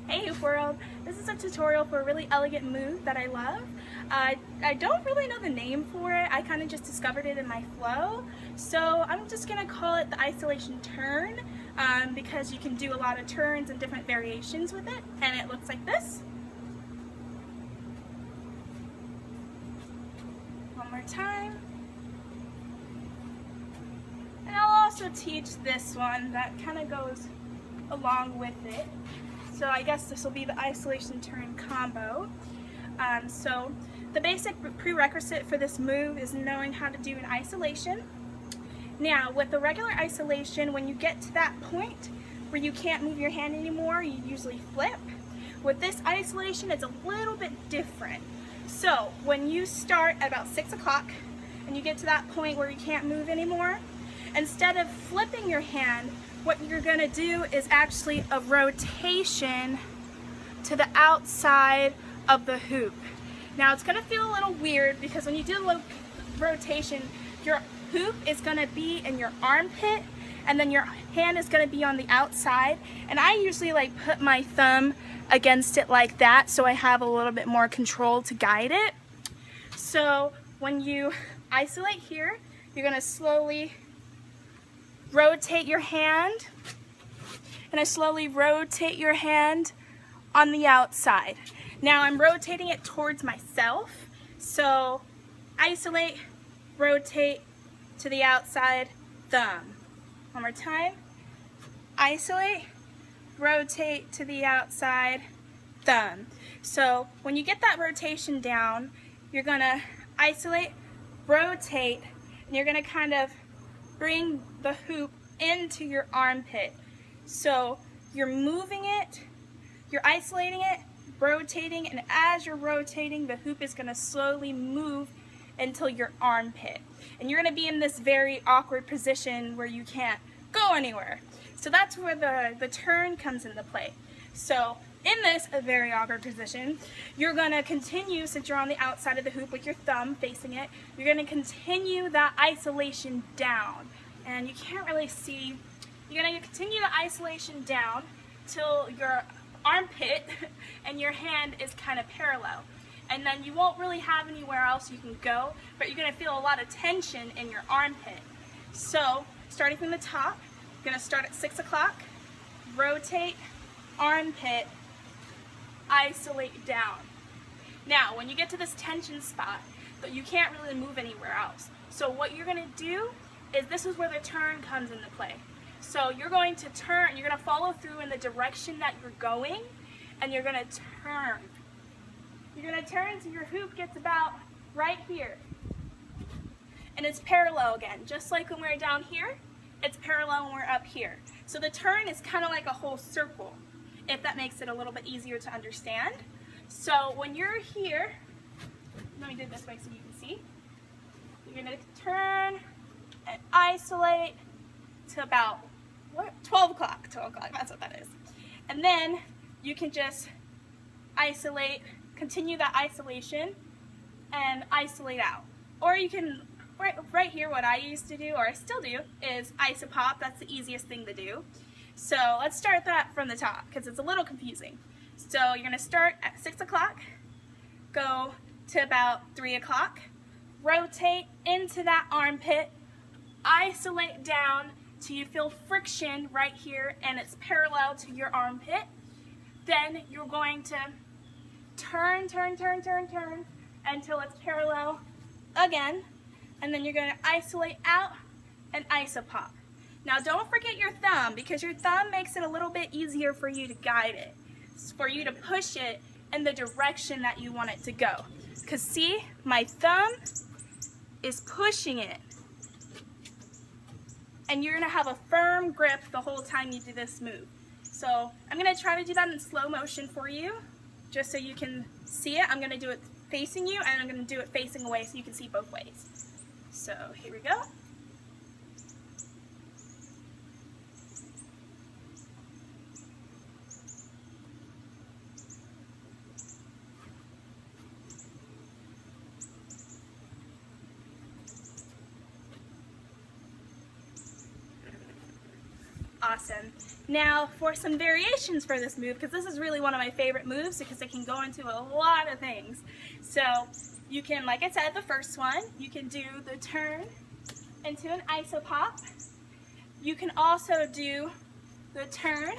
Hey Hoop World! This is a tutorial for a really elegant move that I love. I don't really know the name for it. I kind of just discovered it in my flow. So I'm just going to call it the isolation turn because you can do a lot of turns and different variations with it. And it looks like this. One more time. And I'll also teach this one that kind of goes along with it. So I guess this will be the isolation turn combo. So the basic prerequisite for this move is knowing how to do an isolation. Now with the regular isolation, when you get to that point where you can't move your hand anymore, you usually flip. With this isolation, it's a little bit different. So when you start at about 6 o'clock and you get to that point where you can't move anymore, instead of flipping your hand, what you're going to do is actually a rotation to the outside of the hoop. Now it's going to feel a little weird because when you do the rotation, your hoop is going to be in your armpit and then your hand is going to be on the outside. And I usually put my thumb against it like that so I have a little bit more control to guide it. So when you isolate here, you're going to slowly rotate your hand, and I slowly rotate your hand on the outside. Now I'm rotating it towards myself, so isolate, rotate to the outside, thumb. One more time. Isolate, rotate to the outside, thumb. So when you get that rotation down, you're gonna isolate, rotate, and you're gonna kind of bring the hoop into your armpit. So you're moving it, you're isolating it, rotating, and as you're rotating, the hoop is going to slowly move until your armpit. And you're going to be in this very awkward position where you can't go anywhere. So that's where the turn comes into play. So in this very awkward position, you're going to continue, since you're on the outside of the hoop with your thumb facing it, you're going to continue that isolation down. And you can't really see, you're going to continue the isolation down till your armpit and your hand is kind of parallel. And then you won't really have anywhere else you can go, but you're going to feel a lot of tension in your armpit. So starting from the top, you're going to start at 6 o'clock, rotate, armpit, isolate down. Now when you get to this tension spot, but you can't really move anywhere else. So what you're going to do is this is where the turn comes into play. So you're going to turn, you're going to follow through in the direction that you're going, and you're going to turn. You're going to turn so your hoop gets about right here. And it's parallel again, just like when we're down here, it's parallel when we're up here. So the turn is kind of like a whole circle, if that makes it a little bit easier to understand. So when you're here, let me do it this way so you can see. You're going to turn and isolate to about 12 o'clock, that's what that is. And then you can just isolate, continue that isolation and isolate out. Or you can, right here what I used to do, or I still do, is isopop. That's the easiest thing to do. So let's start that from the top because it's a little confusing. So you're going to start at 6 o'clock, go to about 3 o'clock, rotate into that armpit, isolate down till you feel friction right here and it's parallel to your armpit. Then you're going to turn until it's parallel again, and then you're going to isolate out and isopop. Now don't forget your thumb, because your thumb makes it a little bit easier for you to guide it. It's for you to push it in the direction that you want it to go. Because see, my thumb is pushing it. And you're going to have a firm grip the whole time you do this move. So I'm going to try to do that in slow motion for you, just so you can see it. I'm going to do it facing you, and I'm going to do it facing away so you can see both ways. So here we go. Awesome. Now for some variations for this move, because this is really one of my favorite moves because it can go into a lot of things. So you can, like I said, the first one, you can do the turn into an isopop. You can also do the turn,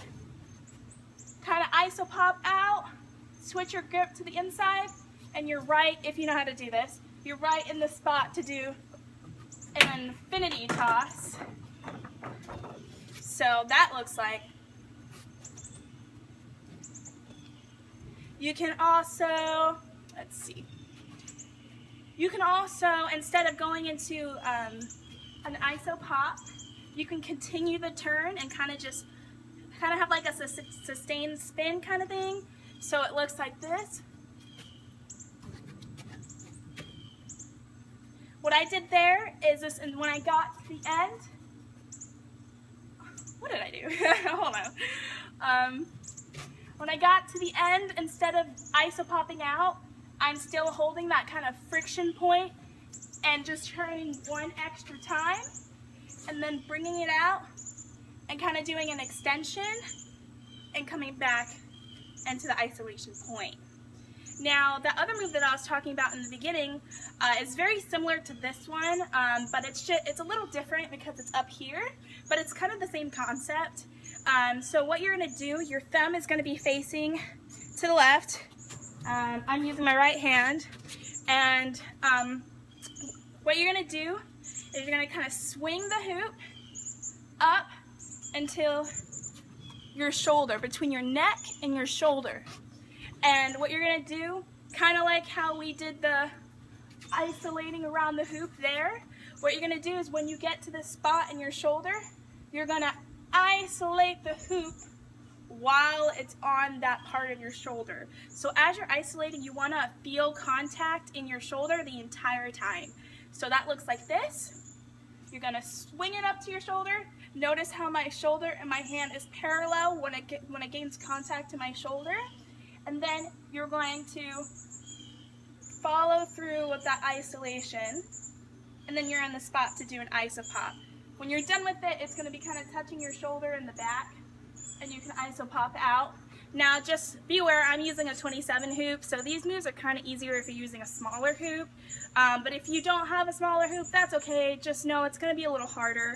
kind of isopop out, switch your grip to the inside, and you're right, if you know how to do this, you're right in the spot to do an infinity toss. So that looks like. You can also, let's see, you can also, instead of going into an isopop, you can continue the turn and kind of have like a sustained spin kind of thing. So it looks like this. What I did there is this, and when I got to the end, what did I do? Hold on. When I got to the end, instead of isopopping out, I'm still holding that kind of friction point and just turning one extra time and then bringing it out and kind of doing an extension and coming back into the isolation point. Now, the other move that I was talking about in the beginning is very similar to this one, but it's a little different because it's up here, but it's kind of the same concept. So what you're going to do, your thumb is going to be facing to the left. I'm using my right hand, and what you're going to do is you're going to kind of swing the hoop up until your shoulder, between your neck and your shoulder. And what you're going to do, kind of like how we did the isolating around the hoop there, what you're going to do is when you get to this spot in your shoulder, you're going to isolate the hoop while it's on that part of your shoulder. So as you're isolating, you want to feel contact in your shoulder the entire time. So that looks like this. You're going to swing it up to your shoulder. Notice how my shoulder and my hand is parallel when it gains contact to my shoulder. And then you're going to follow through with that isolation, and then you're in the spot to do an isopop. When you're done with it, it's going to be kind of touching your shoulder in the back, and you can isopop out. Now just be aware, I'm using a 27 hoop, so these moves are kind of easier if you're using a smaller hoop. But if you don't have a smaller hoop, that's okay. Just know it's going to be a little harder.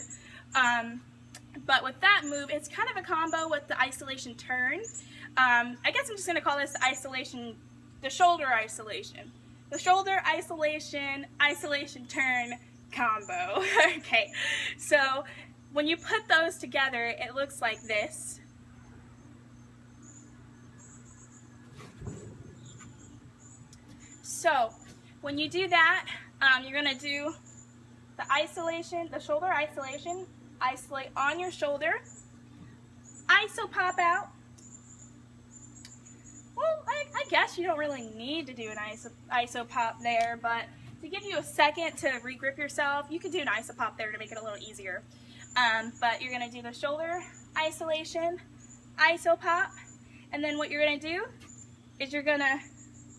But with that move, it's kind of a combo with the isolation turn. I guess I'm just going to call this the shoulder isolation. The shoulder isolation turn combo. Okay, so when you put those together, it looks like this. So when you do that, you're going to do the isolation, the shoulder isolation, isolate on your shoulder, isopop out. Well, I guess you don't really need to do an isopop there, but to give you a second to regrip yourself, you can do an isopop there to make it a little easier. But you're going to do the shoulder isolation, isopop, and then what you're going to do is you're going to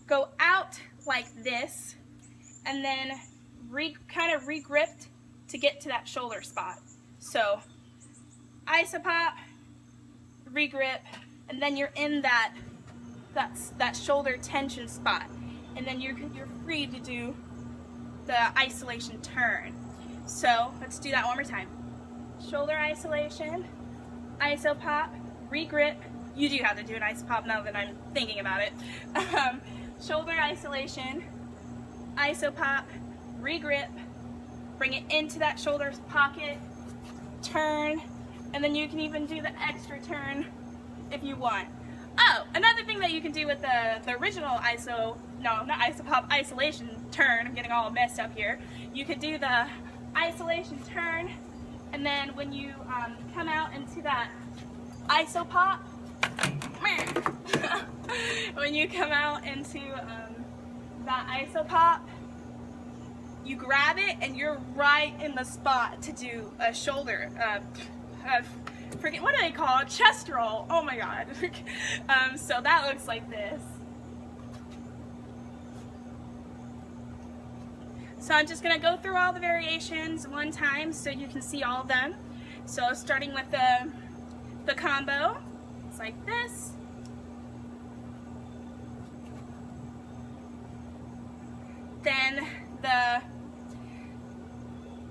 go out like this, and then kind of regrip to get to that shoulder spot. So isopop, regrip, and then you're in that shoulder tension spot, and then you're free to do the isolation turn. So let's do that one more time. Shoulder isolation, isopop, regrip. You do have to do an isopop now that I'm thinking about it. Shoulder isolation, isopop, regrip, bring it into that shoulder pocket, turn, and then you can even do the extra turn if you want. Oh, another thing that you can do with the original isolation turn, I'm getting all messed up here. You could do the isolation turn, and then when you come out into that isopop, when you come out into that isopop, you grab it and you're right in the spot to do a shoulder, forget, what do they call it? Chest roll. Oh my god. So that looks like this. So I'm just going to go through all the variations one time so you can see all of them. So starting with the the combo. It's like this. Then the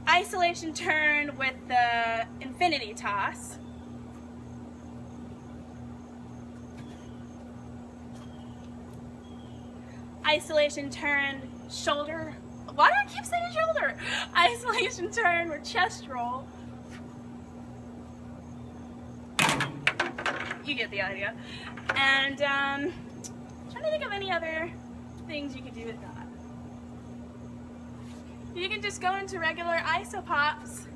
isolation turn with the infinity toss. Isolation turn, shoulder. Why do I keep saying shoulder? Isolation turn with chest roll. You get the idea. And trying to think of any other things you could do with that. You can just go into regular isopops.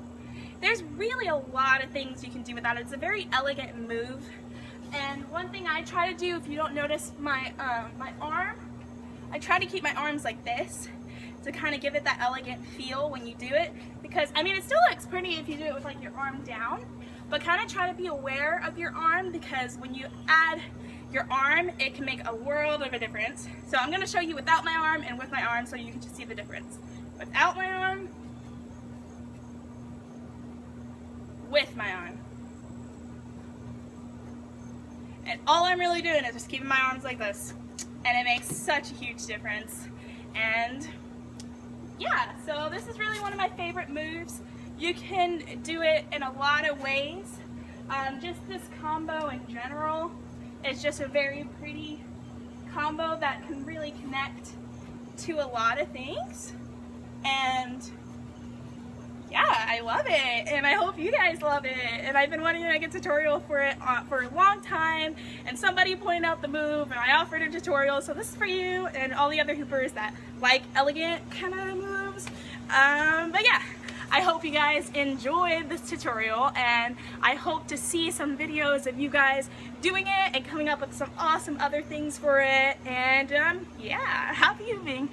There's really a lot of things you can do with that. It's a very elegant move. And one thing I try to do, if you don't notice my my arm, I try to keep my arms like this to kind of give it that elegant feel when you do it. Because, I mean, it still looks pretty if you do it with like your arm down, but kind of try to be aware of your arm, because when you add your arm, it can make a world of a difference. So I'm going to show you without my arm and with my arm so you can just see the difference. Without my arm, with my arm. And all I'm really doing is just keeping my arms like this. And it makes such a huge difference. And yeah, so this is really one of my favorite moves. You can do it in a lot of ways. Just this combo in general is just a very pretty combo that can really connect to a lot of things. And yeah, I love it, and I hope you guys love it. And I've been wanting to make a tutorial for it for a long time, and somebody pointed out the move, and I offered a tutorial, so this is for you and all the other hoopers that like elegant kind of moves. But yeah, I hope you guys enjoyed this tutorial, and I hope to see some videos of you guys doing it and coming up with some awesome other things for it. And yeah, happy hooping.